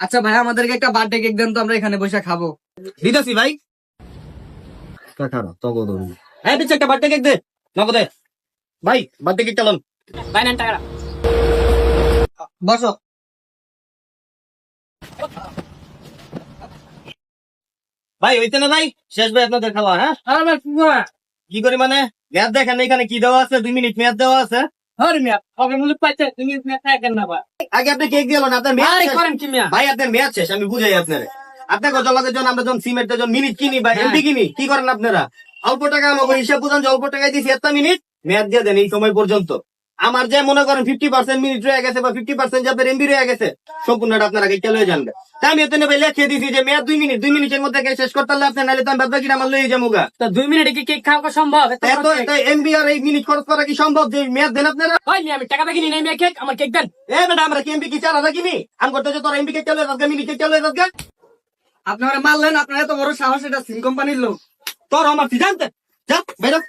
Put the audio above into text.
আচ্ছা ভাই, আমাদেরকে একটা বার্থডে কেক দেন তো, আমরা এখানে বসে খাবো। দিতেছি ভাই। হ্যাঁ দিচ্ছে, একটা বার্থডে কেক দে নগদে। ভাই বার্থডে কেক চালান। ভাই নেন টাকা। বসো। ভাই হইতে না ভাই, শেষ ভাই আপনাদের খাওয়া। হ্যাঁ আর ভাই কি করি মানে, মেয়াদ দেখেন এখানে কি দেওয়া আছে, 2 মিনিট মেয়াদ দেওয়া আছে। হরি মিয়া ওকে মুলুক পাইছে, তুমি মিয়া থাকেন না ভাই। আগে আপনি কেক দিয়ে আপনার মেয়াদ আরে শেষ। করেন কি মিয়া? ভাই আপনার মেয়াদ শেষ, আমি বুঝাই আপনার। আপনার জলাদের জন্য আমরা যখন সিমেন্টের জন্য মিনিট কিনি বা এমপি কিনি, কি করেন আপনারা? অল্প টাকা আমাকে হিসাব বুঝান যে অল্প টাকায় দিচ্ছি একটা মিনিট, মেয়াদ দিয়ে দেন এই সময় পর্যন্ত। আমার যে মনে করেন 50% মিনিট রয়ে গেছে বা 50% যে আপনার এমবি রয়ে গেছে, সম্পূর্ণটা আপনার আগে চলে জানবে। তাই আমি এতনে ভাই লিখে দিয়েছি যে মেয়াদ 2 মিনিট, 2 মিনিটের মধ্যে কেক শেষ করতে পারলে আপনি, নাহলে তো আমি বাদ বাকিটা আমার লয়ে যাবো গা। তো 2 মিনিটে কি কেক খাওয়া সম্ভব? এত এমবি আর এই মিনিট খরচ করা কি সম্ভব যে মেয়াদ দেন আপনারা? ভাই মিয়া আমি টাকা দেখিনি নাই মিয়া, কেক আমার কেক দেন। এ বেটা, আমরা কি এমবি কি 4,000 কিনি? আমি করতে যে তোর এমবি কেক চলে যাচ্ছে, মিনিট কেক চলে যাচ্ছে। আপনারা মারলেন, আপনার এত বড় সাহস, এটা সিম কোম্পানির লোক। তোর আমার জানতে যা বেরো।